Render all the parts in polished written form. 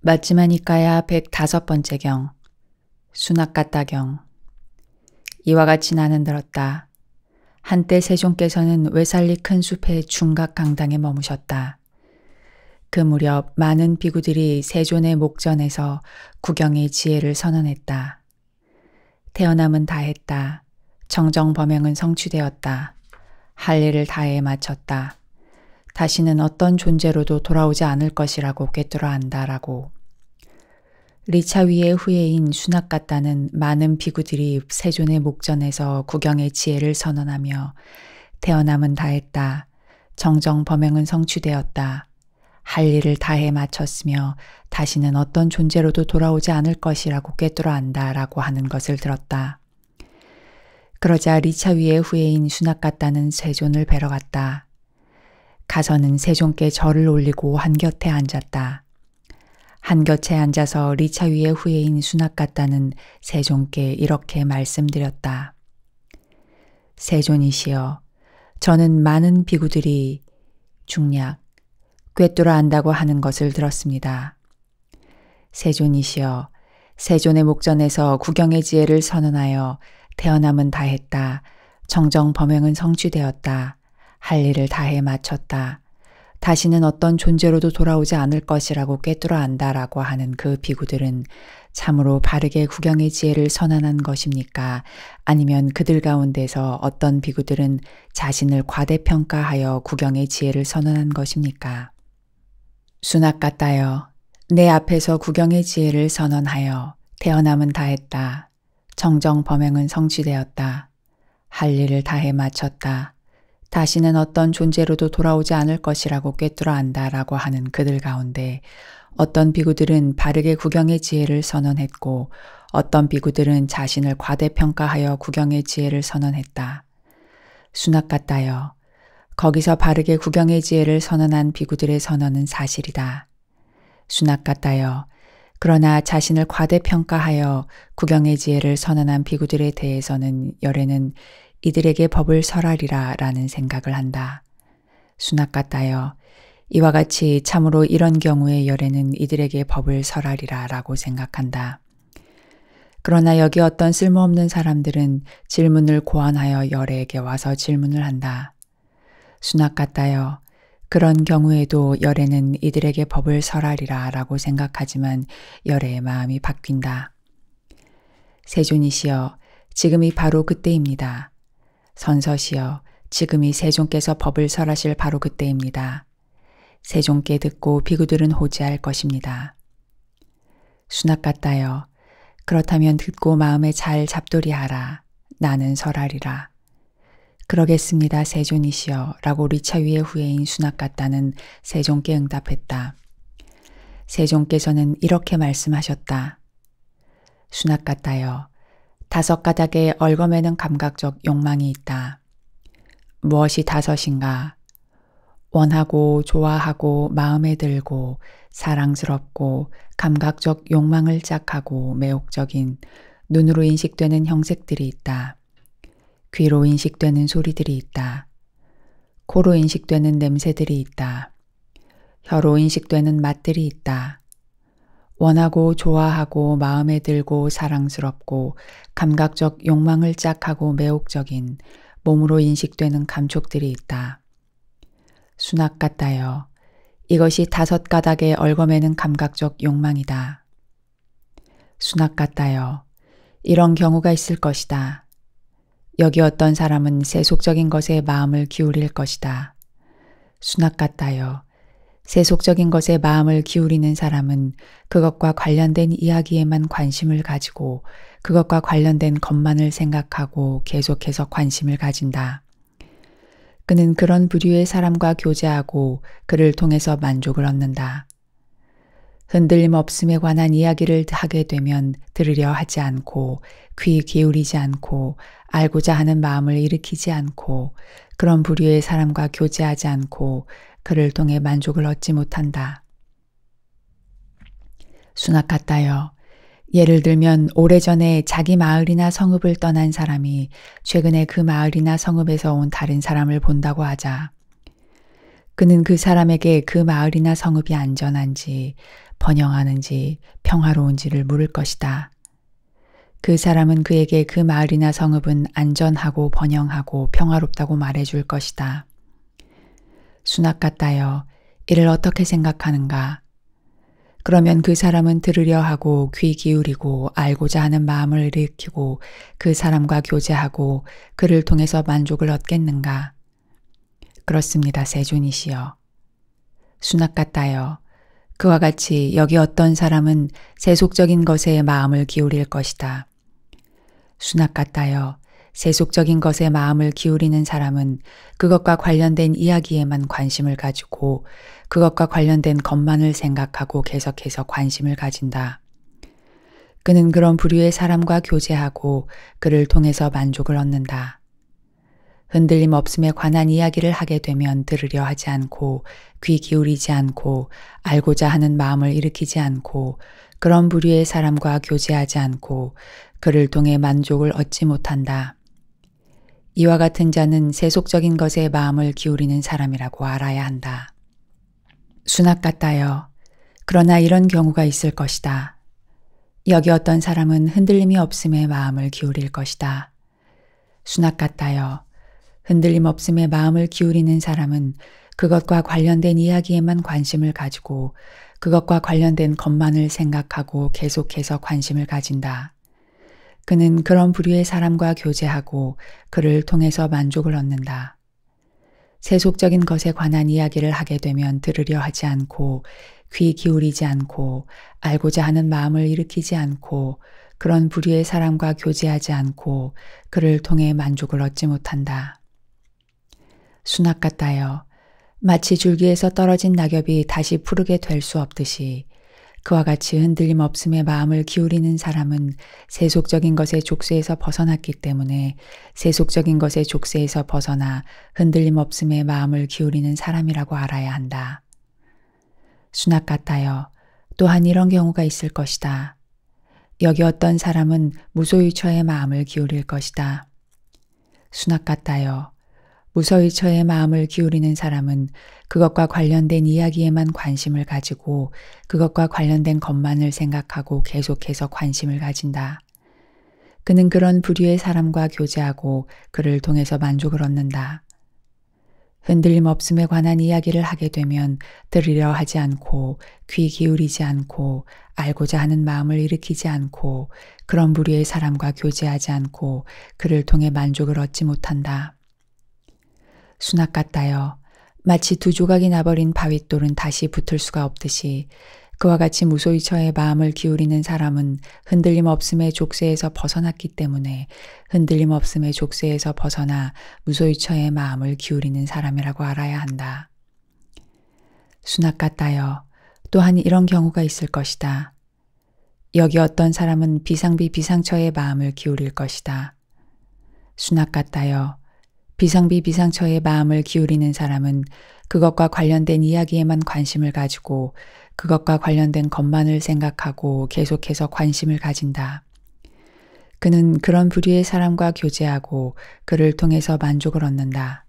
맞지마니까야 105번째 경. 수납갔다경. 이와 같이 나는 들었다. 한때 세종께서는 외살리 큰 숲의 중각 강당에 머무셨다. 그 무렵 많은 비구들이 세존의 목전에서 구경의 지혜를 선언했다. 태어남은 다했다. 정정범행은 성취되었다. 할 일을 다해 마쳤다. 다시는 어떤 존재로도 돌아오지 않을 것이라고 꿰뚫어 안다라고. 리차위의 후예인 수납갔다는 많은 비구들이 세존의 목전에서 구경의 지혜를 선언하며 태어남은 다했다. 정정범행은 성취되었다. 할 일을 다해 마쳤으며 다시는 어떤 존재로도 돌아오지 않을 것이라고 꿰뚫어 안다라고 하는 것을 들었다. 그러자 리차위의 후예인 수납갔다는 세존을 뵈러 갔다. 가서는 세존께 절을 올리고 한곁에 앉았다. 한곁에 앉아서 리차위의 후예인 수납갔다는 세존께 이렇게 말씀드렸다. 세존이시여, 저는 많은 비구들이 중략, 꿰뚫어 안다고 하는 것을 들었습니다. 세존이시여, 세존의 목전에서 구경의 지혜를 선언하여 태어남은 다했다. 정정범행은 성취되었다. 할 일을 다해 마쳤다. 다시는 어떤 존재로도 돌아오지 않을 것이라고 꿰뚫어 안다라고 하는 그 비구들은 참으로 바르게 구경의 지혜를 선언한 것입니까? 아니면 그들 가운데서 어떤 비구들은 자신을 과대평가하여 구경의 지혜를 선언한 것입니까? 수납갔다여, 내 앞에서 구경의 지혜를 선언하여 태어남은 다했다. 정정범행은 성취되었다. 할 일을 다해 마쳤다. 다시는 어떤 존재로도 돌아오지 않을 것이라고 꿰뚫어 안다라고 하는 그들 가운데 어떤 비구들은 바르게 구경의 지혜를 선언했고 어떤 비구들은 자신을 과대평가하여 구경의 지혜를 선언했다. 수납갔다여, 거기서 바르게 구경의 지혜를 선언한 비구들의 선언은 사실이다. 수납갔다여, 그러나 자신을 과대평가하여 구경의 지혜를 선언한 비구들에 대해서는 열에는 이들에게 법을 설하리라 라는 생각을 한다. 수납갔다여, 이와 같이 참으로 이런 경우에 열에는 이들에게 법을 설하리라 라고 생각한다. 그러나 여기 어떤 쓸모없는 사람들은 질문을 고안하여 열에게 와서 질문을 한다. 수납갔다여, 그런 경우에도 열에는 이들에게 법을 설하리라 라고 생각하지만 열의 마음이 바뀐다. 세존이시여, 지금이 바로 그때입니다. 선서시여, 지금이 세존께서 법을 설하실 바로 그때입니다. 세존께 듣고 비구들은 호지할 것입니다. 수납갔다여, 그렇다면 듣고 마음에 잘 잡돌이하라. 나는 설하리라. 그러겠습니다, 세존이시여 라고 리차위의 후예인 수납갔다는 세존께 응답했다. 세존께서는 이렇게 말씀하셨다. 수납갔다여, 5가닥에 얽어매는 감각적 욕망이 있다. 무엇이 5인가? 원하고 좋아하고 마음에 들고 사랑스럽고 감각적 욕망을 짝하고 매혹적인 눈으로 인식되는 형색들이 있다. 귀로 인식되는 소리들이 있다. 코로 인식되는 냄새들이 있다. 혀로 인식되는 맛들이 있다. 원하고 좋아하고 마음에 들고 사랑스럽고 감각적 욕망을 짝하고 매혹적인 몸으로 인식되는 감촉들이 있다. 수납갔다여, 이것이 5가닥에 얽어매는 감각적 욕망이다. 수납갔다여, 이런 경우가 있을 것이다. 여기 어떤 사람은 세속적인 것에 마음을 기울일 것이다. 수납갔다여, 세속적인 것에 마음을 기울이는 사람은 그것과 관련된 이야기에만 관심을 가지고 그것과 관련된 것만을 생각하고 계속해서 관심을 가진다. 그는 그런 부류의 사람과 교제하고 그를 통해서 만족을 얻는다. 흔들림 없음에 관한 이야기를 하게 되면 들으려 하지 않고 귀 기울이지 않고 알고자 하는 마음을 일으키지 않고 그런 부류의 사람과 교제하지 않고 그를 통해 만족을 얻지 못한다. 수납갔다여, 예를 들면 오래전에 자기 마을이나 성읍을 떠난 사람이 최근에 그 마을이나 성읍에서 온 다른 사람을 본다고 하자. 그는 그 사람에게 그 마을이나 성읍이 안전한지, 번영하는지, 평화로운지를 물을 것이다. 그 사람은 그에게 그 마을이나 성읍은 안전하고 번영하고 평화롭다고 말해줄 것이다. 수낙 같다여, 이를 어떻게 생각하는가? 그러면 그 사람은 들으려 하고 귀 기울이고 알고자 하는 마음을 일으키고 그 사람과 교제하고 그를 통해서 만족을 얻겠는가? 그렇습니다, 세존이시여. 수낙 같다여, 그와 같이 여기 어떤 사람은 세속적인 것에 마음을 기울일 것이다. 수낙 같다여, 세속적인 것에 마음을 기울이는 사람은 그것과 관련된 이야기에만 관심을 가지고 그것과 관련된 것만을 생각하고 계속해서 관심을 가진다. 그는 그런 부류의 사람과 교제하고 그를 통해서 만족을 얻는다. 흔들림 없음에 관한 이야기를 하게 되면 들으려 하지 않고 귀 기울이지 않고 알고자 하는 마음을 일으키지 않고 그런 부류의 사람과 교제하지 않고 그를 통해 만족을 얻지 못한다. 이와 같은 자는 세속적인 것에 마음을 기울이는 사람이라고 알아야 한다. 수낙 같다여, 그러나 이런 경우가 있을 것이다. 여기 어떤 사람은 흔들림이 없음에 마음을 기울일 것이다. 수낙 같다여, 흔들림 없음에 마음을 기울이는 사람은 그것과 관련된 이야기에만 관심을 가지고 그것과 관련된 것만을 생각하고 계속해서 관심을 가진다. 그는 그런 부류의 사람과 교제하고 그를 통해서 만족을 얻는다. 세속적인 것에 관한 이야기를 하게 되면 들으려 하지 않고 귀 기울이지 않고 알고자 하는 마음을 일으키지 않고 그런 부류의 사람과 교제하지 않고 그를 통해 만족을 얻지 못한다. 수낙 같다여, 마치 줄기에서 떨어진 낙엽이 다시 푸르게 될 수 없듯이 그와 같이 흔들림 없음에 마음을 기울이는 사람은 세속적인 것의 족쇄에서 벗어났기 때문에 세속적인 것의 족쇄에서 벗어나 흔들림 없음에 마음을 기울이는 사람이라고 알아야 한다. 수낙 같다여, 또한 이런 경우가 있을 것이다. 여기 어떤 사람은 무소유처에 마음을 기울일 것이다. 수낙 같다여, 무소유처에 마음을 기울이는 사람은 그것과 관련된 이야기에만 관심을 가지고 그것과 관련된 것만을 생각하고 계속해서 관심을 가진다. 그는 그런 부류의 사람과 교제하고 그를 통해서 만족을 얻는다. 흔들림 없음에 관한 이야기를 하게 되면 들으려 하지 않고 귀 기울이지 않고 알고자 하는 마음을 일으키지 않고 그런 부류의 사람과 교제하지 않고 그를 통해 만족을 얻지 못한다. 수낙 같다여, 마치 두 조각이 나버린 바윗돌은 다시 붙을 수가 없듯이 그와 같이 무소유처에 마음을 기울이는 사람은 흔들림 없음의 족쇄에서 벗어났기 때문에 흔들림 없음의 족쇄에서 벗어나 무소유처에 마음을 기울이는 사람이라고 알아야 한다. 수낙 같다여, 또한 이런 경우가 있을 것이다. 여기 어떤 사람은 비상처에 마음을 기울일 것이다. 수낙 같다여, 비상처에 마음을 기울이는 사람은 그것과 관련된 이야기에만 관심을 가지고 그것과 관련된 것만을 생각하고 계속해서 관심을 가진다. 그는 그런 부류의 사람과 교제하고 그를 통해서 만족을 얻는다.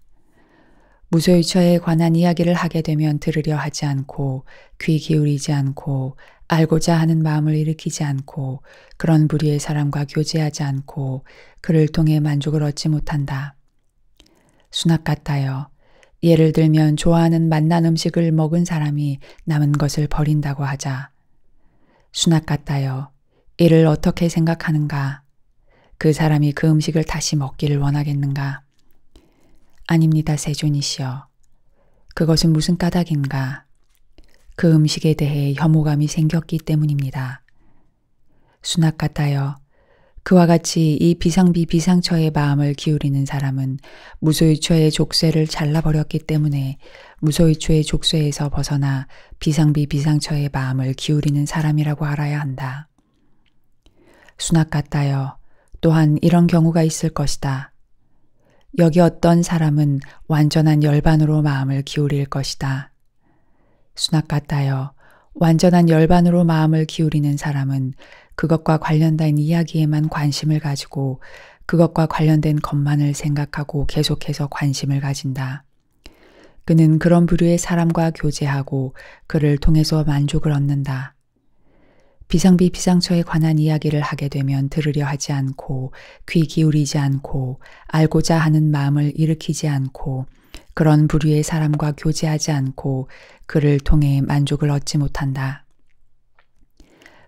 무소유처에 관한 이야기를 하게 되면 들으려 하지 않고 귀 기울이지 않고 알고자 하는 마음을 일으키지 않고 그런 부류의 사람과 교제하지 않고 그를 통해 만족을 얻지 못한다. 수낙 같다여, 예를 들면 좋아하는 맛난 음식을 먹은 사람이 남은 것을 버린다고 하자. 수낙 같다여, 이를 어떻게 생각하는가? 그 사람이 그 음식을 다시 먹기를 원하겠는가? 아닙니다, 세존이시여. 그것은 무슨 까닭인가? 그 음식에 대해 혐오감이 생겼기 때문입니다. 수낙 같다여, 그와 같이 이 비상처의 마음을 기울이는 사람은 무소유처의 족쇄를 잘라버렸기 때문에 무소유처의 족쇄에서 벗어나 비상처의 마음을 기울이는 사람이라고 알아야 한다. 수낙 같다여, 또한 이런 경우가 있을 것이다. 여기 어떤 사람은 완전한 열반으로 마음을 기울일 것이다. 수낙 같다여, 완전한 열반으로 마음을 기울이는 사람은 그것과 관련된 이야기에만 관심을 가지고 그것과 관련된 것만을 생각하고 계속해서 관심을 가진다. 그는 그런 부류의 사람과 교제하고 그를 통해서 만족을 얻는다. 비상비 비상처에 관한 이야기를 하게 되면 들으려 하지 않고 귀 기울이지 않고 알고자 하는 마음을 일으키지 않고 그런 부류의 사람과 교제하지 않고 그를 통해 만족을 얻지 못한다.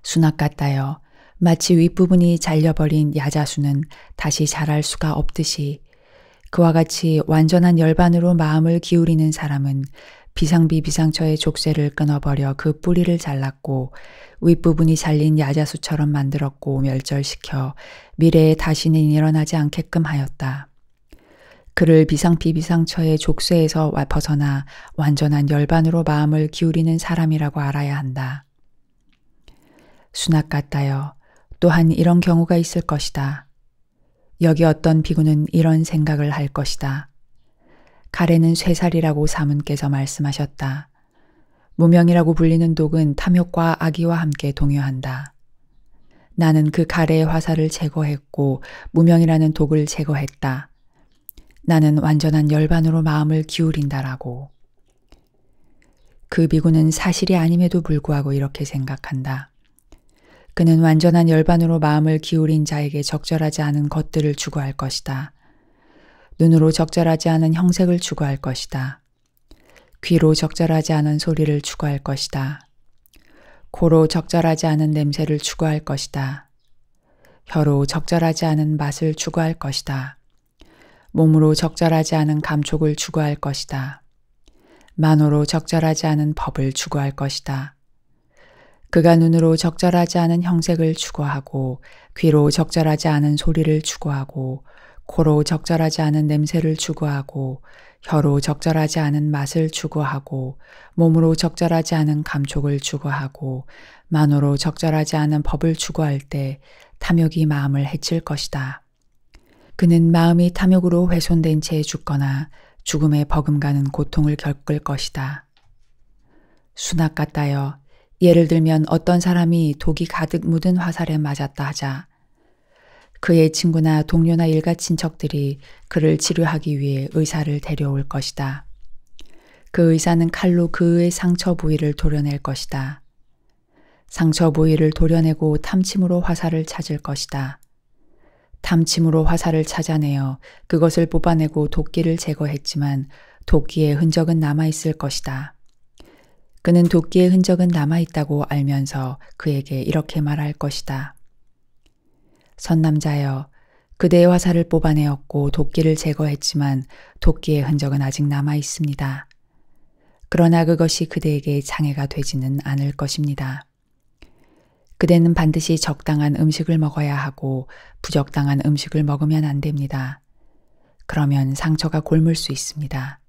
수납 같다여 마치 윗부분이 잘려버린 야자수는 다시 자랄 수가 없듯이 그와 같이 완전한 열반으로 마음을 기울이는 사람은 비상비 비상처의 족쇄를 끊어버려 그 뿌리를 잘랐고 윗부분이 잘린 야자수처럼 만들었고 멸절시켜 미래에 다시는 일어나지 않게끔 하였다. 그를 비상비 비상처의 족쇄에서 벗어나 완전한 열반으로 마음을 기울이는 사람이라고 알아야 한다. 수납 같다여 또한 이런 경우가 있을 것이다. 여기 어떤 비구는 이런 생각을 할 것이다. 가래는 쇠살이라고 사문께서 말씀하셨다. 무명이라고 불리는 독은 탐욕과 악의와 함께 동요한다. 나는 그 가래의 화살을 제거했고 무명이라는 독을 제거했다. 나는 완전한 열반으로 마음을 기울인다라고. 그 비구는 사실이 아님에도 불구하고 이렇게 생각한다. 그는 완전한 열반으로 마음을 기울인 자에게 적절하지 않은 것들을 추구할 것이다. 눈으로 적절하지 않은 형색을 추구할 것이다. 귀로 적절하지 않은 소리를 추구할 것이다. 코로 적절하지 않은 냄새를 추구할 것이다. 혀로 적절하지 않은 맛을 추구할 것이다. 몸으로 적절하지 않은 감촉을 추구할 것이다. 만호로 적절하지 않은 법을 추구할 것이다. 그가 눈으로 적절하지 않은 형색을 추구하고 귀로 적절하지 않은 소리를 추구하고 코로 적절하지 않은 냄새를 추구하고 혀로 적절하지 않은 맛을 추구하고 몸으로 적절하지 않은 감촉을 추구하고 만호로 적절하지 않은 법을 추구할 때 탐욕이 마음을 해칠 것이다. 그는 마음이 탐욕으로 훼손된 채 죽거나 죽음에 버금가는 고통을 겪을 것이다. 수납 같다여 예를 들면 어떤 사람이 독이 가득 묻은 화살에 맞았다 하자. 그의 친구나 동료나 일가 친척들이 그를 치료하기 위해 의사를 데려올 것이다. 그 의사는 칼로 그의 상처 부위를 도려낼 것이다. 상처 부위를 도려내고 탐침으로 화살을 찾을 것이다. 탐침으로 화살을 찾아내어 그것을 뽑아내고 도끼를 제거했지만 도끼의 흔적은 남아있을 것이다. 그는 도끼의 흔적은 남아있다고 알면서 그에게 이렇게 말할 것이다. 선남자여, 그대의 화살을 뽑아내었고 도끼를 제거했지만 도끼의 흔적은 아직 남아있습니다. 그러나 그것이 그대에게 장애가 되지는 않을 것입니다. 그대는 반드시 적당한 음식을 먹어야 하고 부적당한 음식을 먹으면 안 됩니다. 그러면 상처가 곪을 수 있습니다.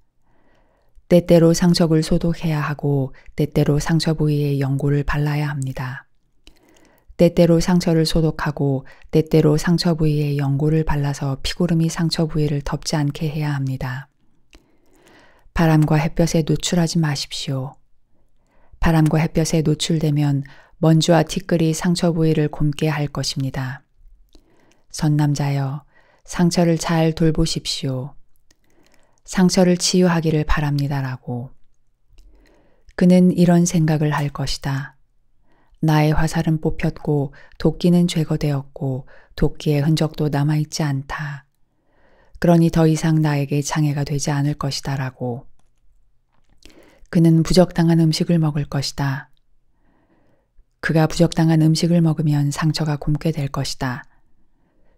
때때로 상처를 소독해야 하고 때때로 상처 부위에 연고를 발라야 합니다. 때때로 상처를 소독하고 때때로 상처 부위에 연고를 발라서 피고름이 상처 부위를 덮지 않게 해야 합니다. 바람과 햇볕에 노출하지 마십시오. 바람과 햇볕에 노출되면 먼지와 티끌이 상처 부위를 곪게 할 것입니다. 선남자여, 상처를 잘 돌보십시오. 상처를 치유하기를 바랍니다라고. 그는 이런 생각을 할 것이다. 나의 화살은 뽑혔고 도끼는 제거되었고 도끼의 흔적도 남아있지 않다. 그러니 더 이상 나에게 장애가 되지 않을 것이다라고. 그는 부적당한 음식을 먹을 것이다. 그가 부적당한 음식을 먹으면 상처가 곪게 될 것이다.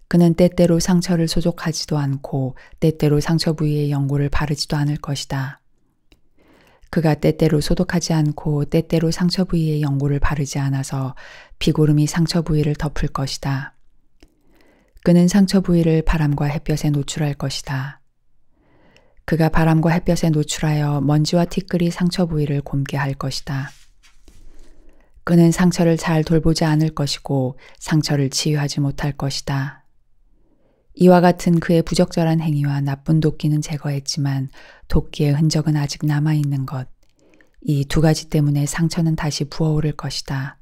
그는 때때로 상처를 소독하지도 않고 때때로 상처 부위에 연고를 바르지도 않을 것이다. 그가 때때로 소독하지 않고 때때로 상처 부위에 연고를 바르지 않아서 피고름이 상처 부위를 덮을 것이다. 그는 상처 부위를 바람과 햇볕에 노출할 것이다. 그가 바람과 햇볕에 노출하여 먼지와 티끌이 상처 부위를 곪게 할 것이다. 그는 상처를 잘 돌보지 않을 것이고 상처를 치유하지 못할 것이다. 이와 같은 그의 부적절한 행위와 나쁜 도끼는 제거했지만 도끼의 흔적은 아직 남아있는 것. 이 두 가지 때문에 상처는 다시 부어오를 것이다.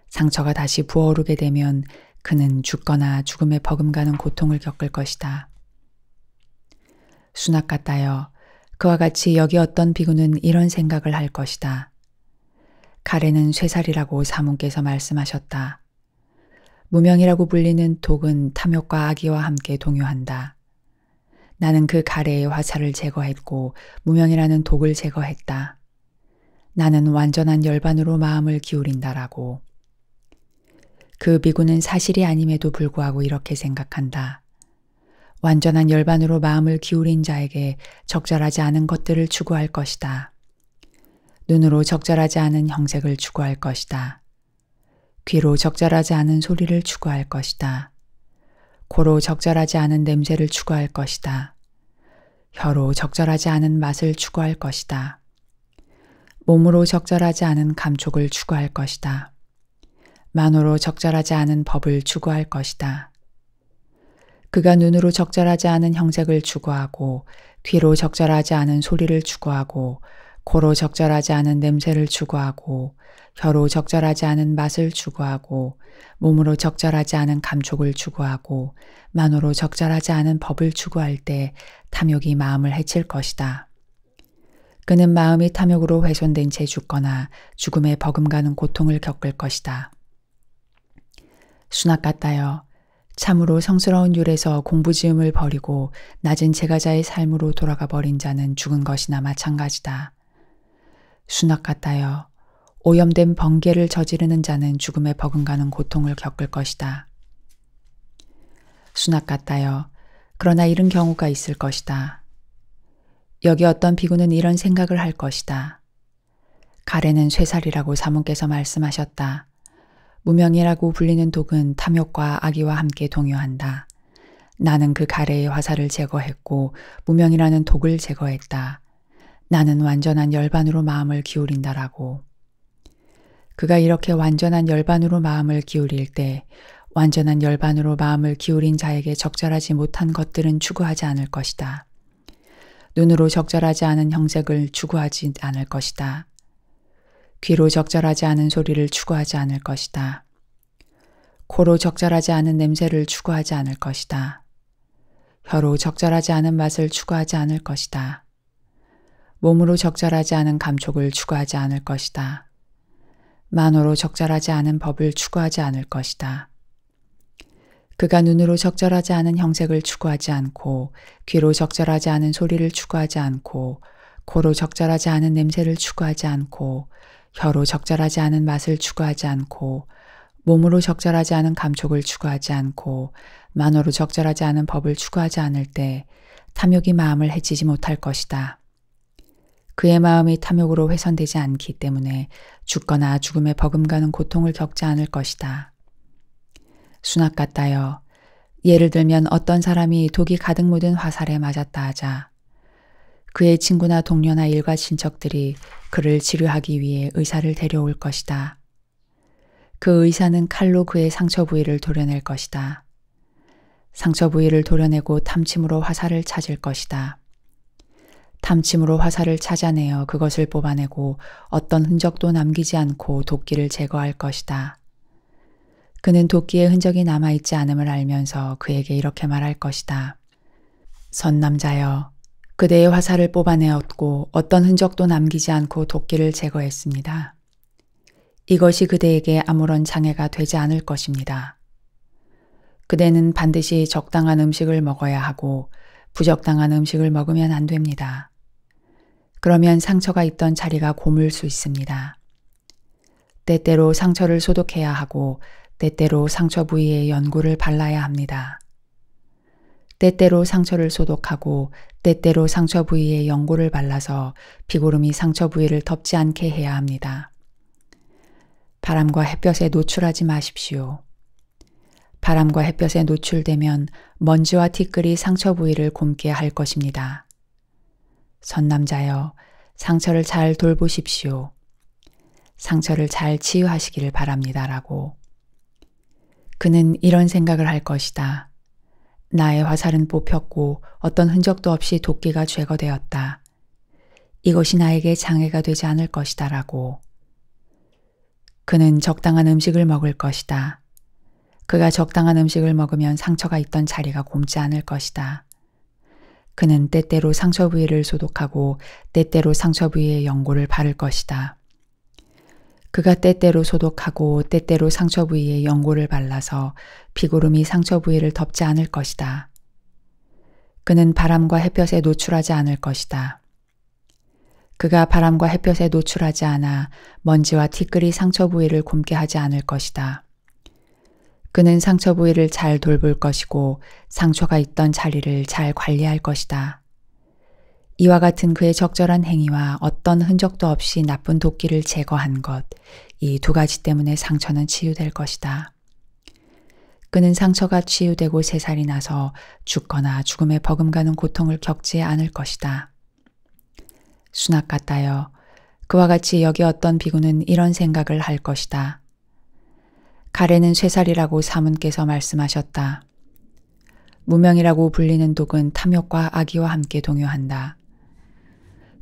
상처가 다시 부어오르게 되면 그는 죽거나 죽음에 버금가는 고통을 겪을 것이다. 수납 같다여, 그와 같이 여기 어떤 비구는 이런 생각을 할 것이다. 가래는 쇠살이라고 사문께서 말씀하셨다. 무명이라고 불리는 독은 탐욕과 악의와 함께 동요한다. 나는 그 가래의 화살을 제거했고 무명이라는 독을 제거했다. 나는 완전한 열반으로 마음을 기울인다라고. 그 비구는 사실이 아님에도 불구하고 이렇게 생각한다. 완전한 열반으로 마음을 기울인 자에게 적절하지 않은 것들을 추구할 것이다. 눈으로 적절하지 않은 형색을 추구할 것이다. 귀로 적절하지 않은 소리를 추구할 것이다. 코로 적절하지 않은 냄새를 추구할 것이다. 혀로 적절하지 않은 맛을 추구할 것이다. 몸으로 적절하지 않은 감촉을 추구할 것이다. 만호로 적절하지 않은 법을 추구할 것이다. 그가 눈으로 적절하지 않은 형색을 추구하고 귀로 적절하지 않은 소리를 추구하고 코로 적절하지 않은 냄새를 추구하고 혀로 적절하지 않은 맛을 추구하고 몸으로 적절하지 않은 감촉을 추구하고 만호로 적절하지 않은 법을 추구할 때 탐욕이 마음을 해칠 것이다. 그는 마음이 탐욕으로 훼손된 채 죽거나 죽음에 버금가는 고통을 겪을 것이다. 수납 같다여 참으로 성스러운 율에서 공부지음을 버리고 낮은 제가자의 삶으로 돌아가 버린 자는 죽은 것이나 마찬가지다. 수납 같다여 오염된 번개를 저지르는 자는 죽음에 버금가는 고통을 겪을 것이다. 수납 같다여 그러나 이런 경우가 있을 것이다. 여기 어떤 비구는 이런 생각을 할 것이다. 가래는 쇠살이라고 사문께서 말씀하셨다. 무명이라고 불리는 독은 탐욕과 악의와 함께 동요한다. 나는 그 가래의 화살을 제거했고 무명이라는 독을 제거했다. 나는 완전한 열반으로 마음을 기울인다라고. 그가 이렇게 완전한 열반으로 마음을 기울일 때 완전한 열반으로 마음을 기울인 자에게 적절하지 못한 것들은 추구하지 않을 것이다. 눈으로 적절하지 않은 형색을 추구하지 않을 것이다. 귀로 적절하지 않은 소리를 추구하지 않을 것이다. 코로 적절하지 않은 냄새를 추구하지 않을 것이다. 혀로 적절하지 않은 맛을 추구하지 않을 것이다. 몸으로 적절하지 않은 감촉을 추구하지 않을 것이다. 만호로 적절하지 않은 법을 추구하지 않을 것이다. 그가 눈으로 적절하지 않은 형색을 추구하지 않고 귀로 적절하지 않은 소리를 추구하지 않고 코로 적절하지 않은 냄새를 추구하지 않고 혀로 적절하지 않은 맛을 추구하지 않고 몸으로 적절하지 않은 감촉을 추구하지 않고 만호로 적절하지 않은 법을 추구하지 않을 때 탐욕이 마음을 해치지 못할 것이다. 그의 마음이 탐욕으로 훼손되지 않기 때문에 죽거나 죽음에 버금가는 고통을 겪지 않을 것이다. 수납 같다여 예를 들면 어떤 사람이 독이 가득 묻은 화살에 맞았다 하자. 그의 친구나 동료나 일가 친척들이 그를 치료하기 위해 의사를 데려올 것이다. 그 의사는 칼로 그의 상처 부위를 도려낼 것이다. 상처 부위를 도려내고 탐침으로 화살을 찾을 것이다. 탐침으로 화살을 찾아내어 그것을 뽑아내고 어떤 흔적도 남기지 않고 도끼를 제거할 것이다. 그는 도끼의 흔적이 남아있지 않음을 알면서 그에게 이렇게 말할 것이다. 선남자여, 그대의 화살을 뽑아내었고 어떤 흔적도 남기지 않고 도끼를 제거했습니다. 이것이 그대에게 아무런 장애가 되지 않을 것입니다. 그대는 반드시 적당한 음식을 먹어야 하고 부적당한 음식을 먹으면 안 됩니다. 그러면 상처가 있던 자리가 고물 수 있습니다. 때때로 상처를 소독해야 하고 때때로 상처 부위에 연고를 발라야 합니다. 때때로 상처를 소독하고 때때로 상처 부위에 연고를 발라서 비고름이 상처 부위를 덮지 않게 해야 합니다. 바람과 햇볕에 노출하지 마십시오. 바람과 햇볕에 노출되면 먼지와 티끌이 상처 부위를 곪게 할 것입니다. 선남자여, 상처를 잘 돌보십시오. 상처를 잘 치유하시기를 바랍니다라고. 그는 이런 생각을 할 것이다. 나의 화살은 뽑혔고 어떤 흔적도 없이 도끼가 제거되었다. 이것이 나에게 장애가 되지 않을 것이다라고. 그는 적당한 음식을 먹을 것이다. 그가 적당한 음식을 먹으면 상처가 있던 자리가 곪지 않을 것이다. 그는 때때로 상처 부위를 소독하고 때때로 상처 부위에 연고를 바를 것이다. 그가 때때로 소독하고 때때로 상처 부위에 연고를 발라서 피고름이 상처 부위를 덮지 않을 것이다. 그는 바람과 햇볕에 노출하지 않을 것이다. 그가 바람과 햇볕에 노출하지 않아 먼지와 티끌이 상처 부위를 굼게 하지 않을 것이다. 그는 상처 부위를 잘 돌볼 것이고 상처가 있던 자리를 잘 관리할 것이다. 이와 같은 그의 적절한 행위와 어떤 흔적도 없이 나쁜 도끼를 제거한 것, 이 두 가지 때문에 상처는 치유될 것이다. 그는 상처가 치유되고 새살이 나서 죽거나 죽음에 버금가는 고통을 겪지 않을 것이다. 수낙 같다여, 그와 같이 여기 어떤 비구는 이런 생각을 할 것이다. 가래는 쇠살이라고 사문께서 말씀하셨다. 무명이라고 불리는 독은 탐욕과 악의와 함께 동요한다.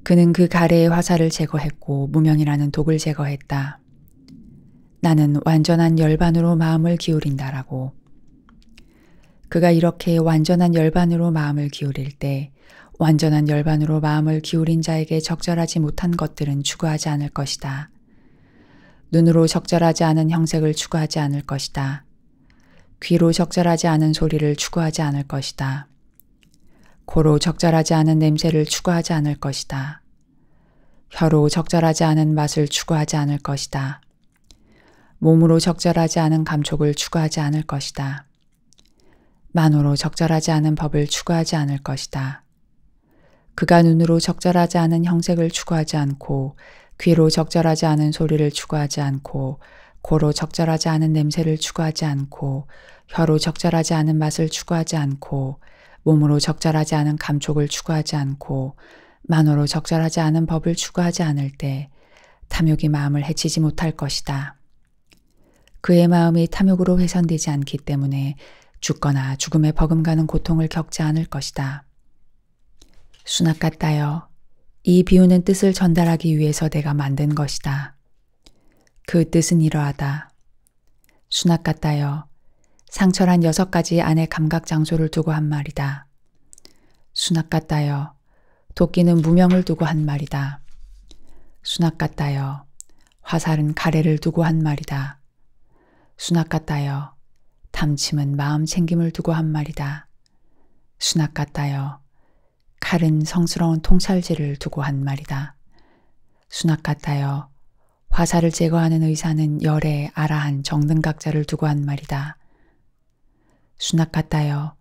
그는 그 가래의 화살을 제거했고 무명이라는 독을 제거했다. 나는 완전한 열반으로 마음을 기울인다라고. 그가 이렇게 완전한 열반으로 마음을 기울일 때 완전한 열반으로 마음을 기울인 자에게 적절하지 못한 것들은 추구하지 않을 것이다. 눈으로 적절하지 않은 형색을 추구하지 않을 것이다. 귀로 적절하지 않은 소리를 추구하지 않을 것이다. 코로 적절하지 않은 냄새를 추구하지 않을 것이다. 혀로 적절하지 않은 맛을 추구하지 않을 것이다. 몸으로 적절하지 않은 감촉을 추구하지 않을 것이다. 만호로 적절하지 않은 법을 추구하지 않을 것이다. 그가 눈으로 적절하지 않은 형색을 추구하지 않고 귀로 적절하지 않은 소리를 추구하지 않고 코로 적절하지 않은 냄새를 추구하지 않고 혀로 적절하지 않은 맛을 추구하지 않고 몸으로 적절하지 않은 감촉을 추구하지 않고 만호로 적절하지 않은 법을 추구하지 않을 때 탐욕이 마음을 해치지 못할 것이다. 그의 마음이 탐욕으로 훼손되지 않기 때문에 죽거나 죽음에 버금가는 고통을 겪지 않을 것이다. 수낙 같다여, 이 비유는 뜻을 전달하기 위해서 내가 만든 것이다. 그 뜻은 이러하다. 수낙 같다여, 상처란 6가지 안의 감각 장소를 두고 한 말이다. 수낙 같다여, 도끼는 무명을 두고 한 말이다. 수낙 같다여, 화살은 가래를 두고 한 말이다. 수낙 같다여, 탐침은 마음 챙김을 두고 한 말이다. 수낙 같다여, 칼은 성스러운 통찰질을 두고 한 말이다. 수낙 같다여, 화살을 제거하는 의사는 열에 아라한 정등각자를 두고 한 말이다. 수낙 같다여,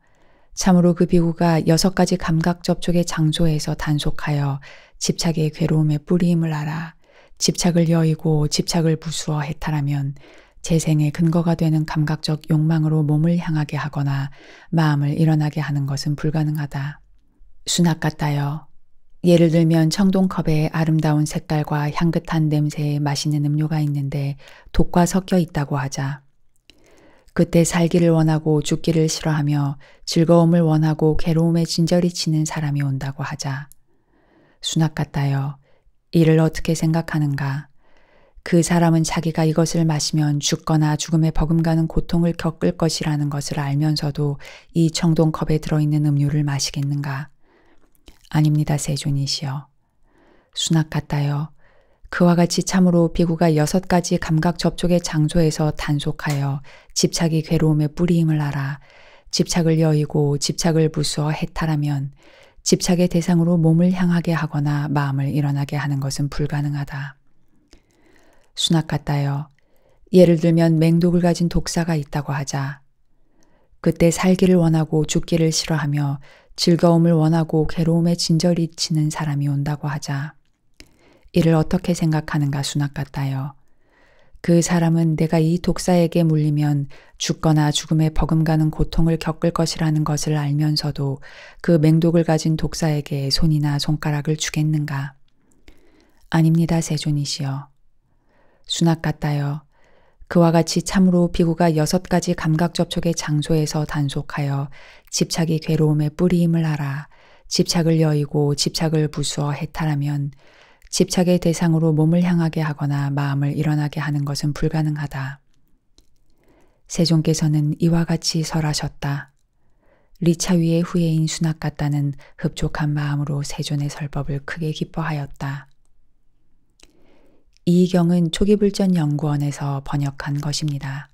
참으로 그 비구가 6가지 감각 접촉의 장소에서 단속하여 집착의 괴로움의 뿌리임을 알아 집착을 여의고 집착을 부수어 해탈하면 재생의 근거가 되는 감각적 욕망으로 몸을 향하게 하거나 마음을 일어나게 하는 것은 불가능하다. 수낙 같다여, 예를 들면 청동컵에 아름다운 색깔과 향긋한 냄새의 맛있는 음료가 있는데 독과 섞여 있다고 하자. 그때 살기를 원하고 죽기를 싫어하며 즐거움을 원하고 괴로움에 진저리 치는 사람이 온다고 하자. 수낙 같다여, 이를 어떻게 생각하는가? 그 사람은 자기가 이것을 마시면 죽거나 죽음에 버금가는 고통을 겪을 것이라는 것을 알면서도 이 청동컵에 들어있는 음료를 마시겠는가? 아닙니다, 세존이시여. 수낙 같다여, 그와 같이 참으로 비구가 6가지 감각 접촉의 장소에서 단속하여 집착이 괴로움의 뿌리임을 알아 집착을 여의고 집착을 부수어 해탈하면 집착의 대상으로 몸을 향하게 하거나 마음을 일어나게 하는 것은 불가능하다. 수낙 같다여, 예를 들면 맹독을 가진 독사가 있다고 하자. 그때 살기를 원하고 죽기를 싫어하며 즐거움을 원하고 괴로움에 진저리 치는 사람이 온다고 하자. 이를 어떻게 생각하는가 수낙 같다여. 그 사람은 내가 이 독사에게 물리면 죽거나 죽음에 버금가는 고통을 겪을 것이라는 것을 알면서도 그 맹독을 가진 독사에게 손이나 손가락을 주겠는가? 아닙니다, 세존이시여. 수낙 같다여, 그와 같이 참으로 비구가 6가지 감각 접촉의 장소에서 단속하여 집착이 괴로움의 뿌리임을 알아 집착을 여의고 집착을 부수어 해탈하면 집착의 대상으로 몸을 향하게 하거나 마음을 일어나게 하는 것은 불가능하다. 세존께서는 이와 같이 설하셨다. 리차위의 후예인 수낙 같다는 흡족한 마음으로 세존의 설법을 크게 기뻐하였다. 이경은 초기불전연구원에서 번역한 것입니다.